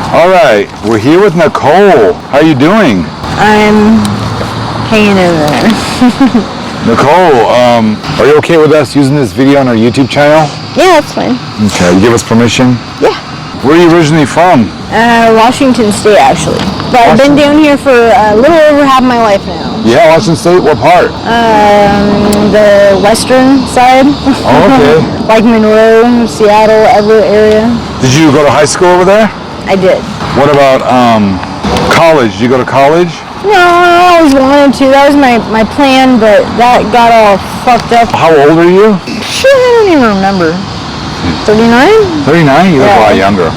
All right, we're here with Nicole. How are you doing? I'm hanging in there. Nicole, are you okay with us using this video on our YouTube channel? Yeah, that's fine. Okay, you give us permission? Yeah. Where are you originally from? Washington State, actually. But I've been down here for a little over half my life now. Yeah, Washington State? What part? The western side. Oh, okay. Like Monroe, Seattle, Everett area. Did you go to high school over there? I did. What about college? Did you go to college? No, I always wanted to. That was my plan, but that got all fucked up. How old are you? Shit, I don't even remember. 39? 39? You look a lot younger.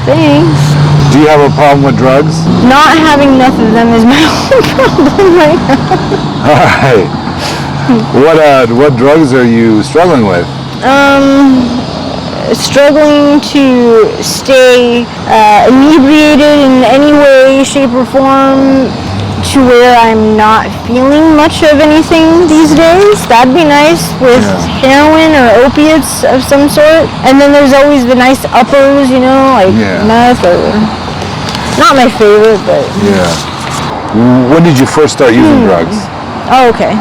Thanks. Do you have a problem with drugs? Not having enough of them is my only problem right now. All right. What drugs are you struggling with? Struggling to stay inebriated in any way, shape, or form to where I'm not feeling much of anything these days. That'd be nice with heroin or opiates of some sort. And then there's always the nice uppers, you know, like meth or... Not my favorite, but... Yeah. When did you first start using drugs? Oh, okay.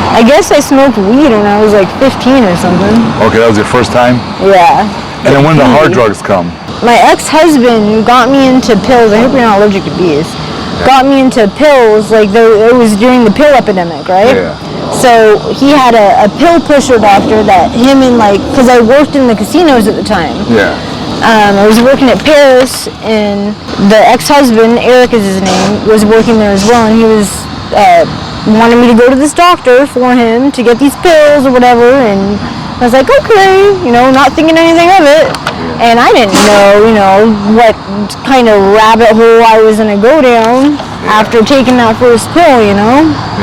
I guess I smoked weed when I was like 15 or something. Okay, that was your first time? Yeah. And then when did the hard drugs come? My ex-husband got me into pills. I hope you're not allergic to bees. Got me into pills, like it was during the pill epidemic, right? Yeah. So he had a pill pusher doctor that him and because I worked in the casinos at the time. Yeah. I was working at Paris, and the ex-husband, Eric is his name, was working there as well, and he was wanted me to go to this doctor for him to get these pills or whatever, and I was like, okay, not thinking anything of it. And I didn't know, what kind of rabbit hole I was going to go down after taking that first pill,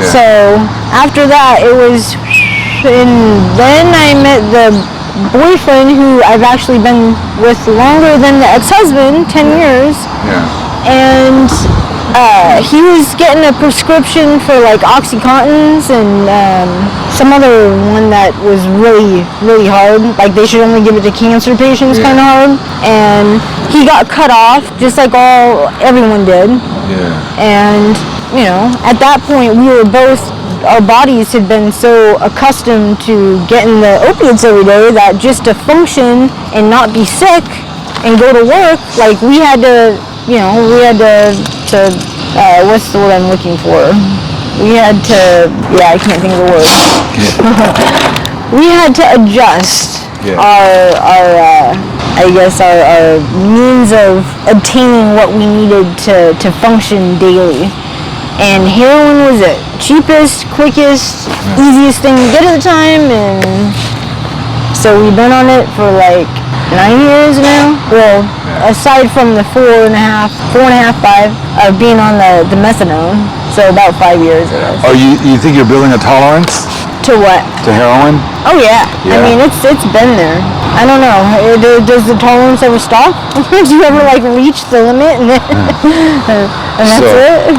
So after that, it was, and then I met the boyfriend who I've actually been with longer than the ex-husband, 10 years. Yeah. And he was getting a prescription for like OxyContins and some other one that was really, really hard. Like they should only give it to cancer patients, kind of hard. And he got cut off, just like everyone did. Yeah. And at that point, our bodies had been so accustomed to getting the opiates every day that just to function and not be sick and go to work, like we had to what's the word I'm looking for? We had to, I can't think of the word. We had to adjust our means of obtaining what we needed to function daily. And heroin was the cheapest, quickest, easiest thing to get at the time, and so we've been on it for like 9 years now. Well, aside from the 4.5, 5 of being on the methadone, so about 5 years. Oh, you think you're building a tolerance? To what? To heroin? Oh yeah. I mean, it's been there. I don't know. Does the tolerance ever stop? Do you ever reach the limit and that's it?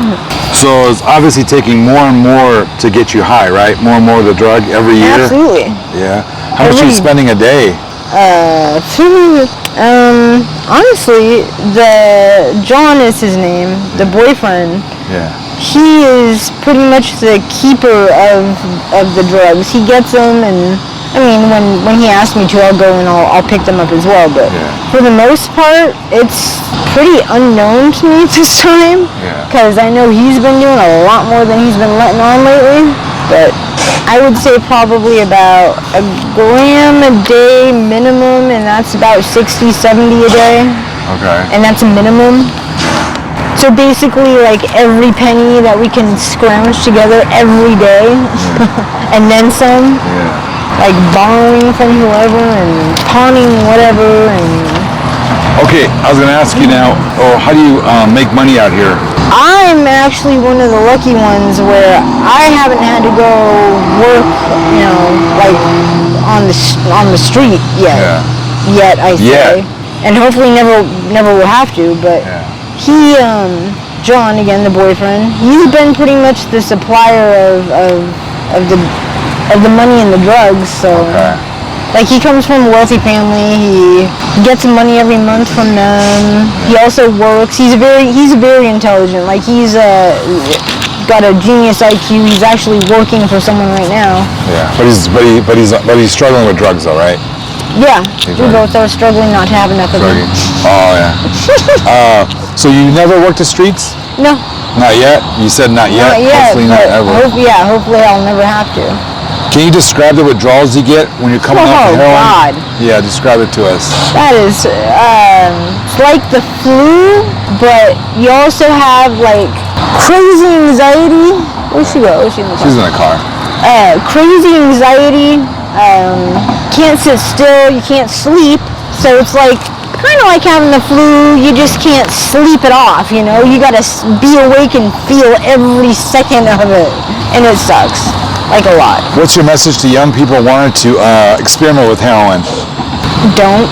So it's obviously taking more and more to get you high, right? More and more of the drug every year? Absolutely. Yeah. How much are you spending a day? Honestly, John is his name, the boyfriend. Yeah. He is pretty much the keeper of the drugs. He gets them, and I mean, when he asks me to, I'll go and I'll pick them up as well. But for the most part, it's pretty unknown to me this time, because I know he's been doing a lot more than he's been letting on lately. But I would say probably about a gram a day minimum, and that's about 60, 70 a day. Okay. And that's a minimum. So basically, every penny that we can scrounge together every day, and then some. Yeah. Borrowing from whoever and pawning whatever and... Okay, I was going to ask you now, how do you make money out here? I'm actually one of the lucky ones where I haven't had to go work, on the street yet. Yeah. Yet, I say. Yeah. And hopefully never will have to, but he, John, again, the boyfriend, he's been pretty much the supplier of the money and the drugs, so Like, he comes from a wealthy family. He gets money every month from them. He also works. He's very intelligent. Like, he's got a genius IQ. He's actually working for someone right now. Yeah, but he's struggling with drugs, though, right? Yeah, we both are struggling not to have enough of them. Oh yeah. So you never worked the streets? No. Not yet? You said not yet? Not yet. Hopefully not ever. Hopefully I'll never have to. Can you describe the withdrawals you get when you're coming off of heroin? Oh, God. Yeah, describe it to us. That is, it's like the flu, but you also have, like, crazy anxiety. Where'd she go? She's in the car. Crazy anxiety. Can't sit still. You can't sleep. So it's like, kind of like having the flu. You just can't sleep it off, you know? You gotta be awake and feel every second of it. And it sucks. Like, a lot. What's your message to young people wanting to experiment with heroin? Don't.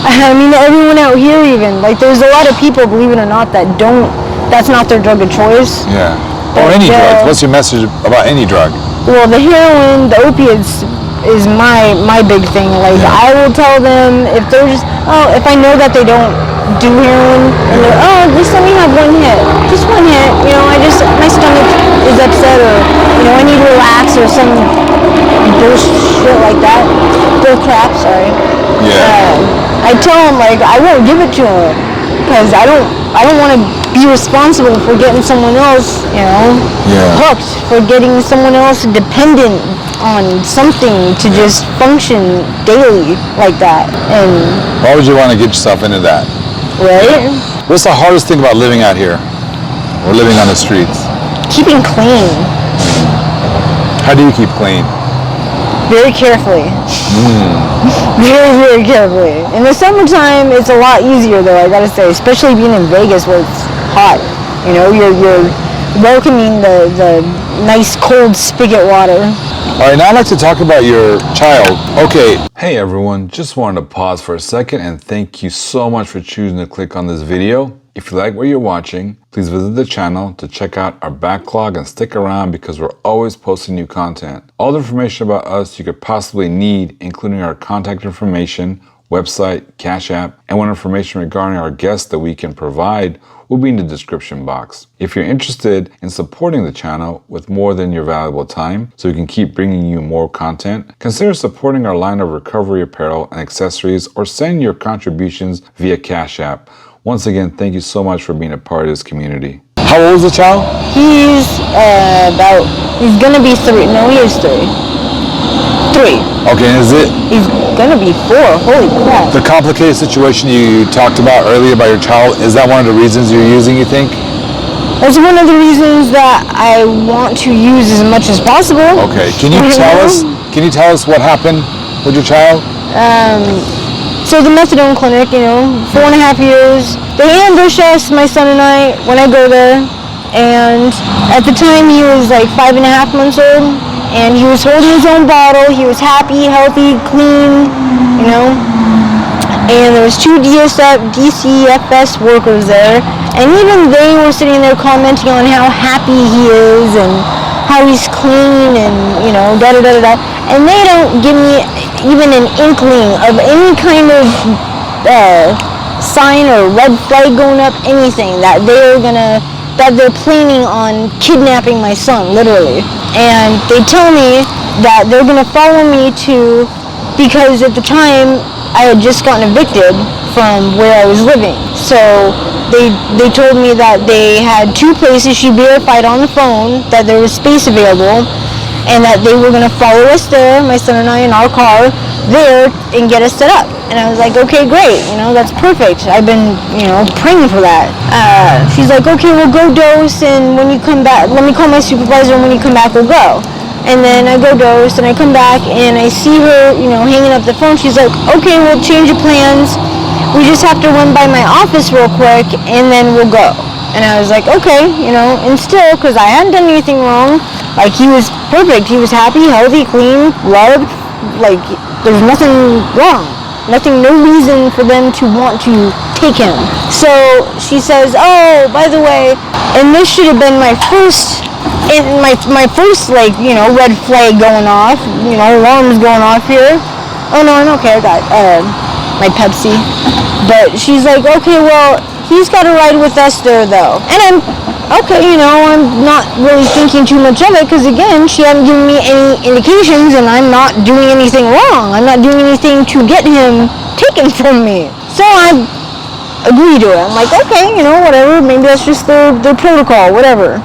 I mean, everyone out here even. Like, there's a lot of people, believe it or not, that don't. That's not their drug of choice. Yeah. Or any drug. What's your message about any drug? Well, the heroin, the opiates is my big thing. Like, I will tell them if they're just, if I know that they don't do heroin, and they're, just let me have one hit. Just one hit. You know, my stomach is upset, or, you know, I need to relax, or some bullshit like that. Bull crap, sorry. Yeah. I tell them, like, I won't give it to them, because I don't want to be responsible for getting someone else, you know, hooked, for getting someone else dependent on something to just function daily like that. And why would you want to get yourself into that? Right? What's the hardest thing about living out here, or living on the streets? Keeping clean. How do you keep clean? Very carefully. Very, very carefully. In the summertime, it's a lot easier, though, I gotta say, especially being in Vegas where it's hot. You know, you're welcoming the nice cold spigot water. All right, now I'd like to talk about your child. Okay. Hey everyone, just wanted to pause for a second and thank you so much for choosing to click on this video. If you like what you're watching, please visit the channel to check out our backlog and stick around because we're always posting new content. All the information about us you could possibly need, including our contact information, website, Cash App, and what information regarding our guests that we can provide will be in the description box. If you're interested in supporting the channel with more than your valuable time so we can keep bringing you more content, consider supporting our line of recovery apparel and accessories or send your contributions via Cash App. Once again, thank you so much for being a part of this community. How old is the child? He's he's gonna be 3. No, he is 3. 3. Okay, is it? He's gonna be 4. Holy crap. The complicated situation you talked about earlier about your child, is that one of the reasons you're using, you think? That's one of the reasons that I want to use as much as possible. Okay, can you tell us what happened with your child? So the methadone clinic, you know, 4.5 years, they ambush us, my son and I, when I go there. And at the time he was like 5.5 months old. And he was holding his own bottle. He was happy, healthy, clean, you know. And there was 2 DCFS workers there. And even they were sitting there commenting on how happy he is and how he's clean and, you know, da-da-da-da-da. And they don't give me even an inkling of any kind of sign or red flag going up, anything, that they're planning on kidnapping my son, literally. And they tell me that they're gonna follow me because at the time I had just gotten evicted from where I was living. So they told me that they had 2 places. She verified on the phone that there was space available, and that they were gonna follow us there, my son and I, in our car there, and get us set up. And I was like, okay, great, you know, that's perfect. I've been, you know, praying for that. She's like, okay, we'll go dose, and when you come back, let me call my supervisor, and when you come back, we'll go. And then I go dose, and I come back, and I see her, you know, hanging up the phone. She's like, okay, we'll change your plans. We just have to run by my office real quick, and then we'll go. And I was like, okay, you know, and still, because I hadn't done anything wrong, like, he was perfect. He was happy, healthy, clean, loved, like, there's nothing wrong. No reason for them to want to take him. So she says, oh, by the way, and this should have been my first, like, you know, red flag going off, you know, alarms going off here. oh no, I'm okay, I got my Pepsi. But she's like, okay, well, he's got to ride with us there though. And I'm, okay, you know, I'm not really thinking too much of it because again, she hadn't given me any indications and I'm not doing anything wrong. I'm not doing anything to get him taken from me. So I agree to it. I'm like, okay, you know, whatever, maybe that's just their protocol, whatever.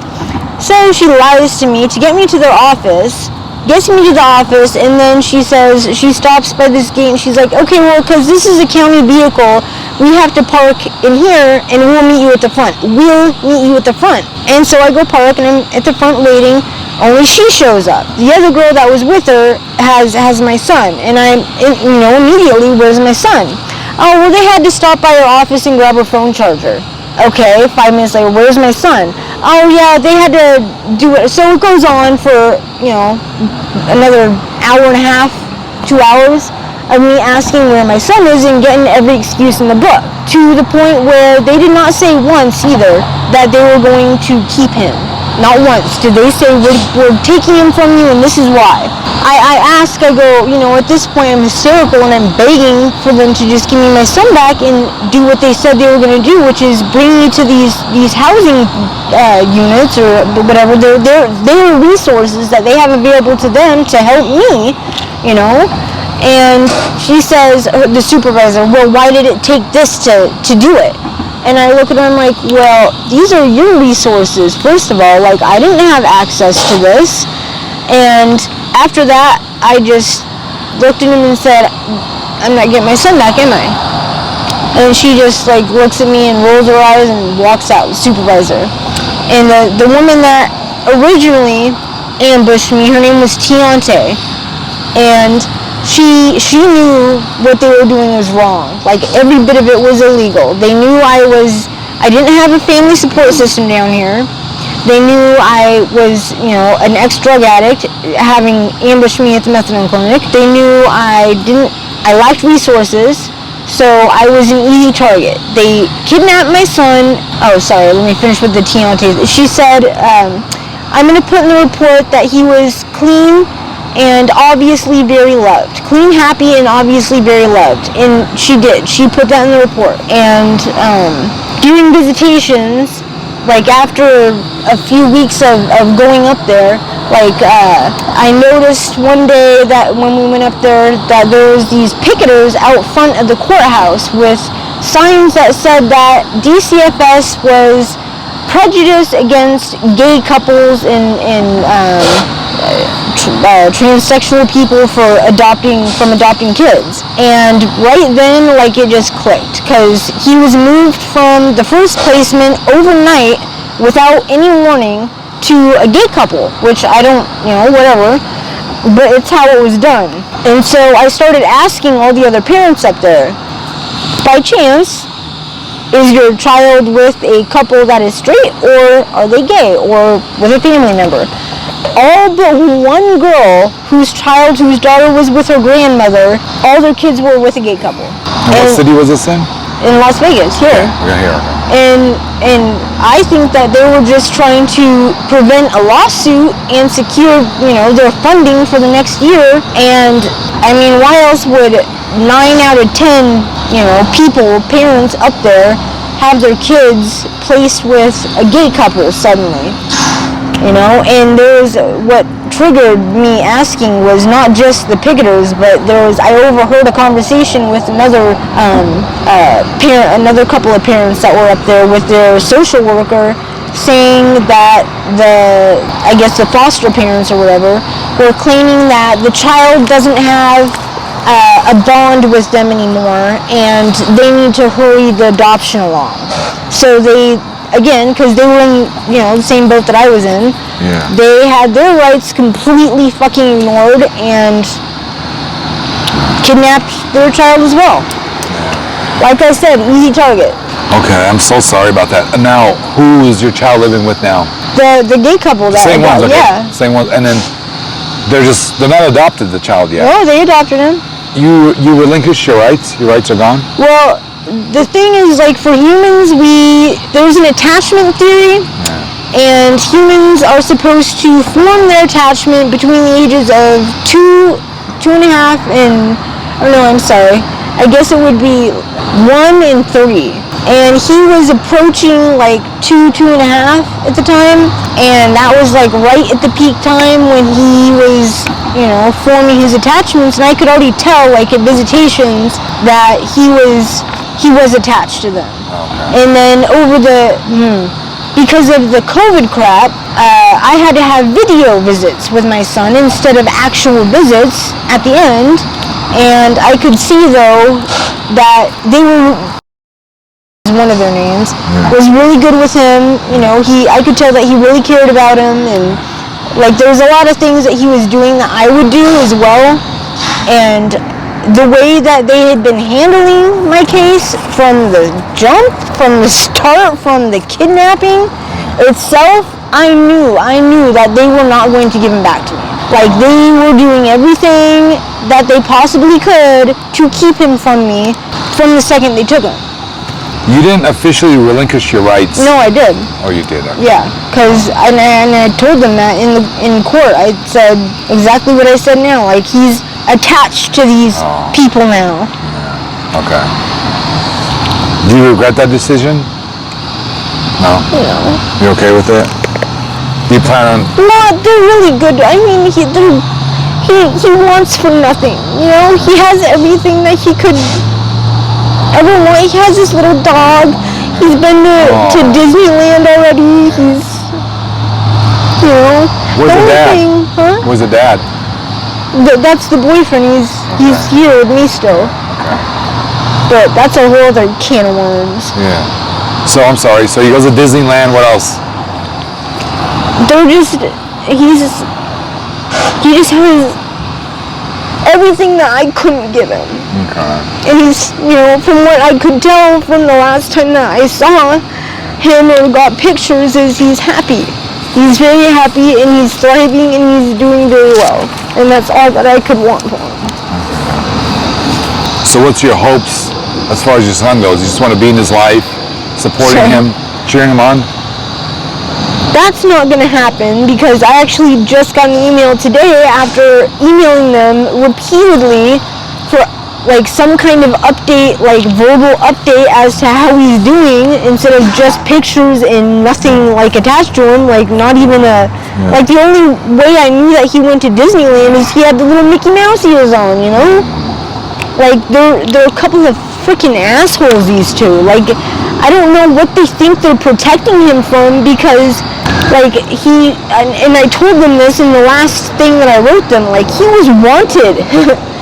So she lies to me to get me to their office, gets me to the office, and then she says, she stops by this gate and she's like, okay, well, because this is a county vehicle, we have to park in here and we'll meet you at the front. We'll meet you at the front. And so I go park and I'm at the front waiting, only she shows up. The other girl that was with her has my son, and I'm, you know, immediately, where's my son? Oh, well, they had to stop by her office and grab her phone charger. Okay, 5 minutes later, where's my son? Oh yeah, they had to do it. So it goes on for, you know, another hour and a half, 2 hours of me asking where my son is and getting every excuse in the book. To the point where they did not say once either that they were going to keep him. Not once did they say, we're taking him from you and this is why. I ask, I go, you know, at this point I'm hysterical and I'm begging for them to just give me my son back and do what they said they were going to do, which is bring me to these housing units or whatever. They're resources that they have available to them to help me, you know. And she says, the supervisor, well, why did it take this to do it? And I look at her and I'm like, well, these are your resources, first of all. Like, I didn't have access to this. And after that, I just looked at him and said, I'm not getting my son back, am I? And she just, like, looks at me and rolls her eyes and walks out, the supervisor. And the woman that originally ambushed me, her name was Tiante. And she knew what they were doing was wrong. Like, every bit of it was illegal. They knew I didn't have a family support system down here. They knew I was, you know, an ex-drug addict, having ambushed me at the methadone clinic. They knew I lacked resources, so I was an easy target. They kidnapped my son. Oh, sorry, let me finish with the Tiante. She said, I'm going to put in the report that he was clean and obviously very loved. Clean, happy, and obviously very loved. And she did. She put that in the report. And during visitations, like after a few weeks of going up there, like I noticed one day that when we went up there that there was these picketers out front of the courthouse with signs that said that DCFS was prejudiced against gay couples and transsexual people from adopting kids. And right then, like, it just clicked, because he was moved from the first placement overnight without any warning to a gay couple, which I don't, you know, whatever, but it's how it was done. And so I started asking all the other parents up there, by chance, is your child with a couple that is straight, or are they gay, or with a family member? All but one girl whose daughter was with her grandmother, all their kids were with a gay couple. And what city was this in? In Las Vegas, here. Yeah, here. And I think that they were just trying to prevent a lawsuit and secure, you know, their funding for the next year. And I mean, why else would 9 out of 10, you know, parents up there have their kids placed with a gay couple suddenly? You know, and what triggered me asking was not just the picketers, but I overheard a conversation with another couple of parents that were up there with their social worker, saying that the foster parents or whatever were claiming that the child doesn't have a bond with them anymore, and they need to hurry the adoption along. So they, again, because they were in, you know, the same boat that I was in, yeah, they had their rights completely fucking ignored and kidnapped their child as well. Yeah. Like I said, easy target. Okay, I'm so sorry about that. And now, who is your child living with now? The gay couple that same ones, okay. Yeah. Same ones, and then they're not adopted the child yet. No, they adopted him. You relinquished your rights? Your rights are gone? Well, the thing is, like, for humans, there's an attachment theory, and humans are supposed to form their attachment between the ages of 2.5, and Oh no, I'm sorry. I guess it would be 1 and 3. And he was approaching like 2.5 at the time. And that was like right at the peak time when he was, forming his attachments. And I could already tell, like at visitations, that he was attached to them. Okay. And then because of the COVID crap, I had to have video visits with my son instead of actual visits at the end. And I could see, though, that they were, one of their names, was really good with him. I could tell that he really cared about him. And, like, there was a lot of things that he was doing that I would do as well. And the way that they had been handling my case from the jump, from the start, from the kidnapping itself, I knew that they were not going to give him back to me. Like, they were doing everything that they possibly could to keep him from me from the second they took him. You didn't officially relinquish your rights? No, I did. Oh, you did? Okay. Yeah, because and I told them that in court. I said exactly what I said now. Like, he's attached to these people now. Yeah. Okay. Do you regret that decision? No? No. You okay with it? Do you plan on... No, they're really good. I mean, he wants for nothing. He has everything that he could ever want. He has this little dog. He's been to Disneyland already. He's, Where's the dad? Huh? Where's the dad? That's the boyfriend. He's here with me still. Okay. But that's a whole other can of worms. Yeah. So, I'm sorry. So he goes to Disneyland. What else? He just has everything that I couldn't give him. Okay. And he's, from what I could tell from the last time that I saw him or got pictures, is he's happy. He's very happy and he's thriving and he's doing very well. And that's all that I could want for him. So what's your hopes as far as your son goes? You just want to be in his life, supporting him, cheering him on? That's not going to happen because I actually just got an email today after emailing them repeatedly for like some kind of update, like verbal update as to how he's doing instead of just pictures and nothing like attached to him, like not even like the only way I knew that he went to Disneyland is he had the little Mickey Mouse ears on, Like they're a couple of freaking assholes, these two. Like, I don't know what they think they're protecting him from because like and I told them this in the last thing that I wrote them, like he was wanted.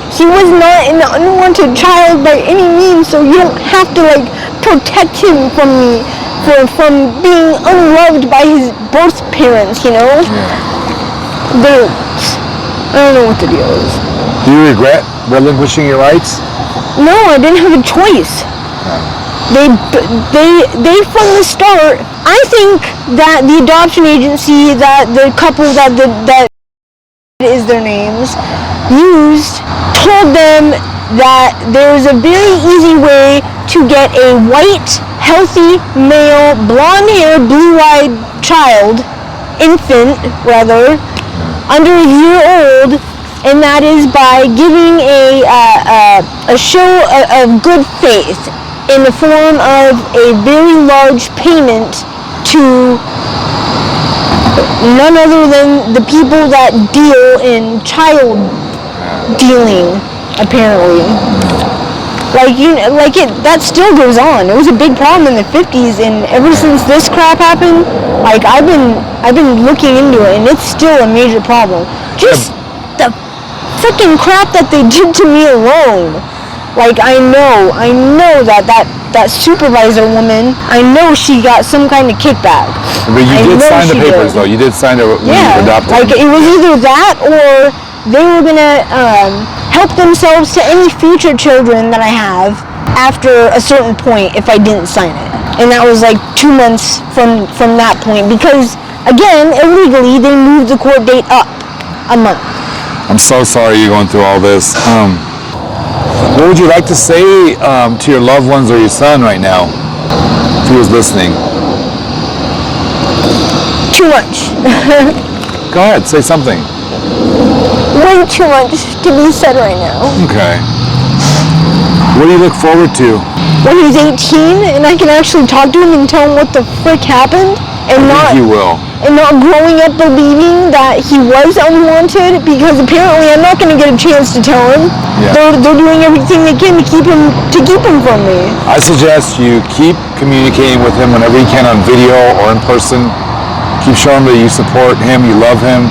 He was not an unwanted child by any means, so you don't have to like protect him from me from being unloved by his birth parents, I don't know what the deal is. Do you regret relinquishing your rights? No, I didn't have a choice. They from the start, I think that the adoption agency that the couple that is their names told them that there's a very easy way to get a white, healthy, male, blonde-haired, blue-eyed infant, under a year old, and that is by giving a show of good faith in the form of a very large payment to none other than the people that deal in child dealing, apparently. That still goes on. It was a big problem in the 50s, and ever since this crap happened, I've been looking into it, and it's still a major problem. Just the freaking crap that they did to me alone. I know that supervisor woman, I know she got some kind of kickback. But you did sign the papers, though. You did sign the adoption. It was either that or they were going to help themselves to any future children that I have after a certain point if I didn't sign it. And that was 2 months from that point because, again, illegally, they moved the court date up a month. I'm so sorry you're going through all this. What would you like to say to your loved ones or your son right now, if he was listening? Too much. Go ahead, say something. Way too much to be said right now. Okay. What do you look forward to? When he's 18 and I can actually talk to him and tell him what the frick happened, and I think you will. And not growing up believing that he was unwanted, because apparently I'm not going to get a chance to tell him. Yeah. They're doing everything they can to keep him from me. I suggest you keep communicating with him whenever you can on video or in person. Keep showing that you support him, you love him,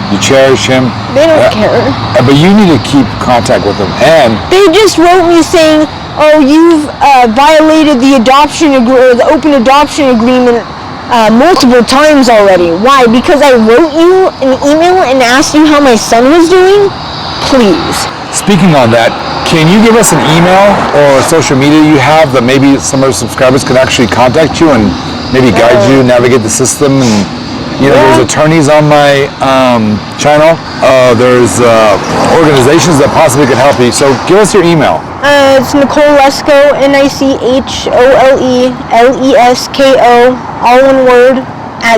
you cherish him. They don't care. But you need to keep contact with him. And they just wrote me saying, "Oh, you've violated the open adoption agreement multiple times already." Why? Because I wrote you an email and asked you how my son was doing? Please. Speaking on that, can you give us an email or social media you have that maybe some of our subscribers can actually contact you and maybe guide you, navigate the system? And there's attorneys on my channel. There's organizations that possibly could help you. So give us your email. It's nicholelesko, nicholelesko, all one word,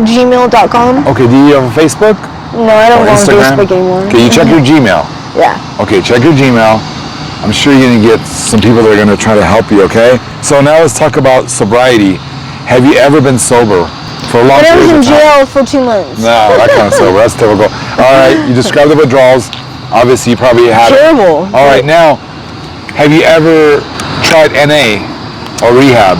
@gmail.com. Okay, do you have a Facebook? No, I don't go on Facebook anymore. Okay, you check your Gmail. Yeah. Okay, check your Gmail. I'm sure you're going to get some people that are going to try to help you, okay? So now let's talk about sobriety. Have you ever been sober for a long period of time? I was in jail for 2 months. No, that kind of sober. That's typical. All right, you described the withdrawals. Obviously, you probably had Terrible. All right, now, have you ever tried NA or rehab?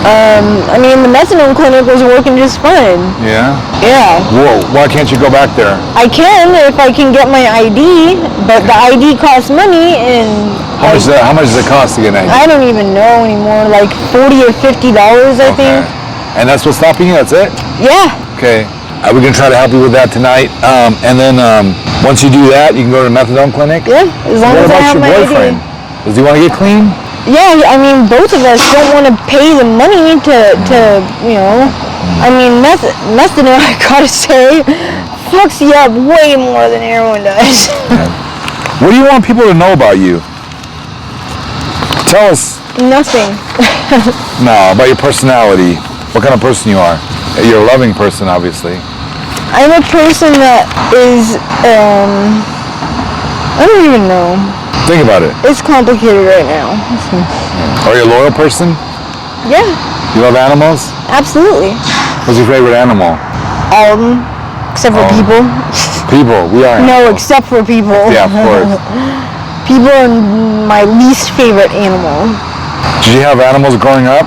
I mean, the methadone clinic was working just fine. Yeah? Yeah. Whoa, why can't you go back there? I can if I can get my ID, but the ID costs money, and how much does it cost to get an ID? I don't even know anymore, like $40 or $50, I think. And that's what's stopping you, that's it? Yeah. Okay. We're going to try to help you with that tonight. And then once you do that, you can go to the methadone clinic? Yeah, as long as I have my boyfriend? Does he want to get clean? Yeah, I mean, both of us don't want to pay the money to I mean, methadone, I gotta say, fucks you up way more than heroin does. What do you want people to know about you? Tell us. Nothing. No, about your personality. What kind of person you are. You're a loving person, obviously. I'm a person that is, I don't even know. Think about it. It's complicated right now. Are you a loyal person? Yeah. You love animals? Absolutely. What's your favorite animal? All of them, except for people. People, we are animals. No, except for people. Yeah, of course. People are my least favorite animal. Did you have animals growing up?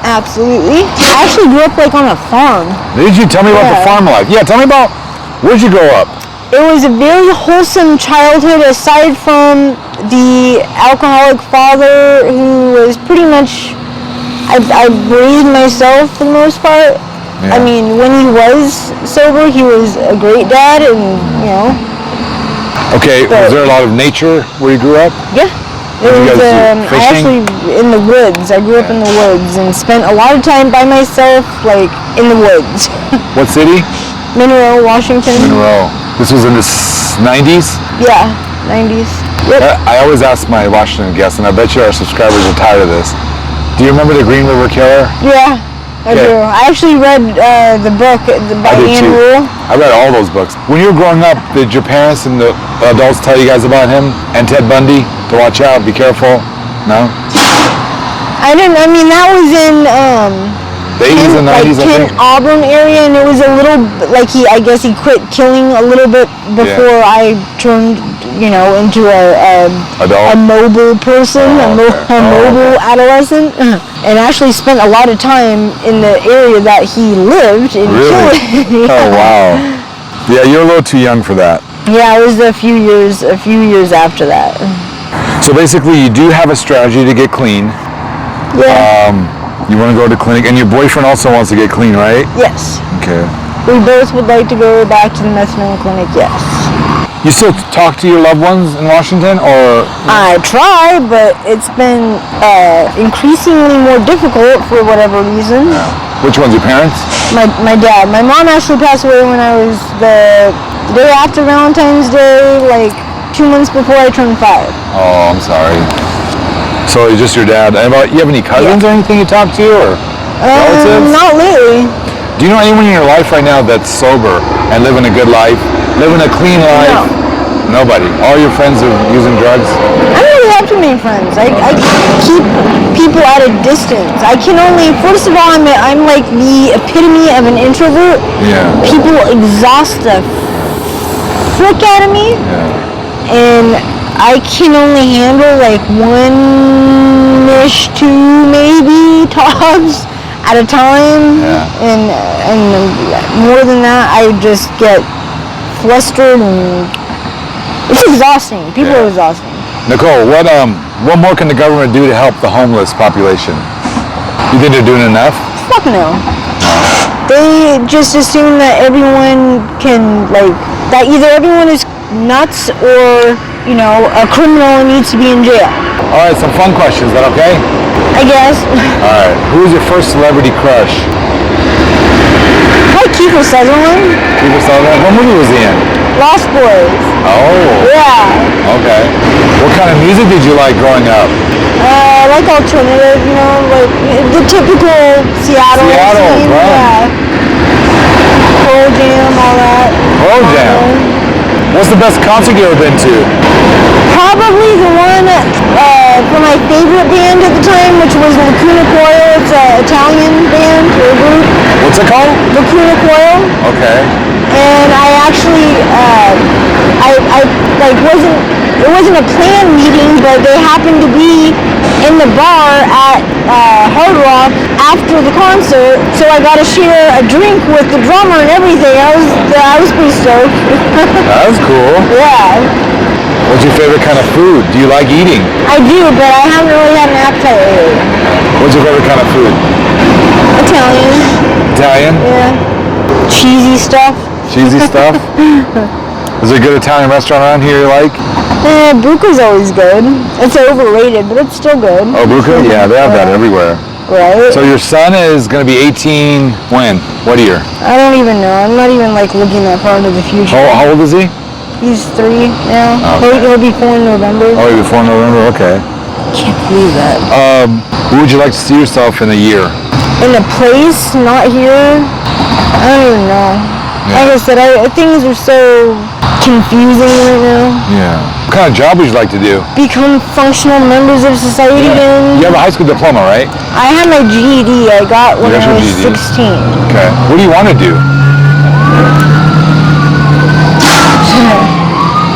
Absolutely. I actually grew up on a farm. Did you? Tell me about the farm life. Yeah, tell me about, where'd you grow up? It was a very wholesome childhood, aside from the alcoholic father who was pretty much, I raised myself for the most part. Yeah. I mean, when he was sober, he was a great dad, and Okay, was there a lot of nature where you grew up? Yeah. It was, I actually, in the woods. I grew up in the woods and spent a lot of time by myself, in the woods. What city? Monroe, Washington. Monroe. This was in the 90s? Yeah, 90s. Yep. I always ask my Washington guests, and I bet you our subscribers are tired of this. Do you remember the Green River Killer? Yeah, I do. I actually read the book by Ann Rule. I read all those books. When you were growing up, did your parents and the adults tell you guys about him and Ted Bundy to watch out, be careful? No? I didn't. I mean, that was in the 80s and 90s, I think. Auburn area, and it was a little I guess he quit killing a little bit before I turned, into a mobile person, a mobile adolescent, and actually spent a lot of time in the area that he lived in. Really? Yeah. Oh wow. Yeah, you're a little too young for that. Yeah, it was a few years after that. So basically, you do have a strategy to get clean. Yeah. You want to go to clinic, and your boyfriend also wants to get clean, right? Yes. Okay. We both would like to go back to the methadone clinic, yes. You still talk to your loved ones in Washington, or? I try, but it's been increasingly more difficult for whatever reason. Yeah. Which ones, your parents? My dad. My mom actually passed away when I was the day after Valentine's Day, 2 months before I turned 5. Oh, I'm sorry. So it's just your dad. And you have any cousins or anything you talk to, or relatives? Not really. Do you know anyone in your life right now that's sober and living a good life, living a clean life? Nobody. All your friends are using drugs? I don't really have too many friends. I keep people at a distance. I can only, first of all, I'm like the epitome of an introvert. Yeah. People exhaust the frick out of me. Yeah. And I can only handle like one-ish, two maybe tops at a time. Yeah. And more than that, I just get flustered and it's exhausting. People are exhausting. Nicole, what more can the government do to help the homeless population? You think they're doing enough? Fuck no. They just assume that everyone can, like, that either everyone is nuts or, you know, a criminal and needs to be in jail. All right, some fun questions. Is that okay? I guess. All right. Who was your first celebrity crush? Probably Kiefer Sutherland. Kiefer Sutherland. What movie was he in? Lost Boys. Oh. Yeah. Okay. What kind of music did you like growing up? Like alternative, you know, like the typical Seattle scene. Right. Yeah. Pearl Jam, all that. Pearl Jam. What's the best concert you ever been to? Probably the one for my favorite band at the time, which was Lacuna Coil. It's an Italian band or group. What's it called? Lacuna Coil. Okay. And I actually, it wasn't a planned meeting, but they happened to be in the bar at Hard Rock after the concert, so I got to share a drink with the drummer and everything. I was pretty stoked. That was cool. Yeah. What's your favorite kind of food? Do you like eating? I do, but I haven't really had an appetite lately. What's your favorite kind of food? Italian. Italian? Yeah. Cheesy stuff. Cheesy stuff? Is there a good Italian restaurant around here you like? Buca's always good. It's overrated, but it's still good. Oh, Buca? Yeah, they have that everywhere. Right. So your son is going to be 18 when? What year? I don't even know. I'm not even like looking that far into the future. How old is he? He's 3 now. Okay. He'll be 4 in November. Oh, before November? Okay. Can't believe that. Who would you like to see yourself in a year? In a place, not here. I don't even know. Yeah. Like I said, things are so confusing right now. Yeah. What kind of job would you like to do? Become functional members of society again. You have a high school diploma, right? I have my GED. I got when I was 16. Okay. What do you want to do?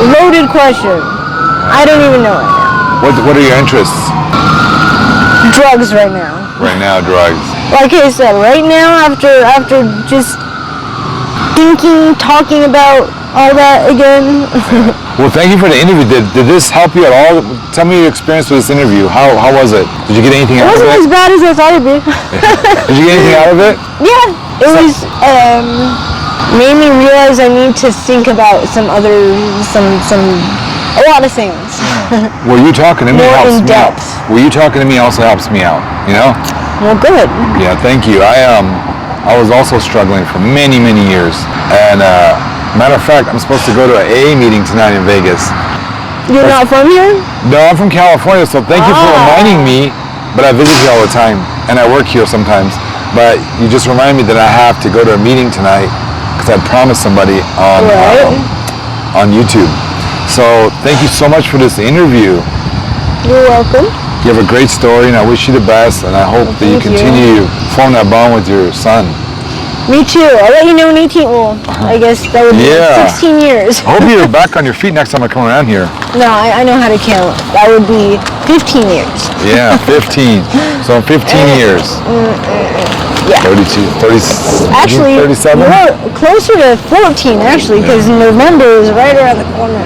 Loaded question. I don't even know right now. What are your interests? Drugs right now. Right now, drugs. Like I said, right now after just thinking, talking about all that again. Well, thank you for the interview. Did this help you at all? Tell me your experience with this interview. How was it? Did you get anything out of it? It wasn't as bad as I thought it'd be. Did you get anything out of it? Yeah, it was made me realize I need to think about a lot of things. Well, you talking to me More helps in me out. depth. Well, you talking to me also helps me out. You know? Well, good. Yeah, thank you. I was also struggling for many years, and matter of fact, I'm supposed to go to an AA meeting tonight in Vegas. You're not from here? No, I'm from California, so thank you for reminding me. But I visit here all the time, and I work here sometimes. But you just remind me that I have to go to a meeting tonight because I promised somebody on YouTube. So thank you so much for this interview. You're welcome. You have a great story, and I wish you the best, and I hope that you continue to form that bond with your son. Me too. I'll let you know in 18. Well, I guess that would be 16 years. I hope you're back on your feet next time I come around here. No, I know how to count. That would be 15 years. Yeah, 15. So 15 years. Yeah. 32, 30, Actually, 37? Closer to 14 actually, because November is right around the corner.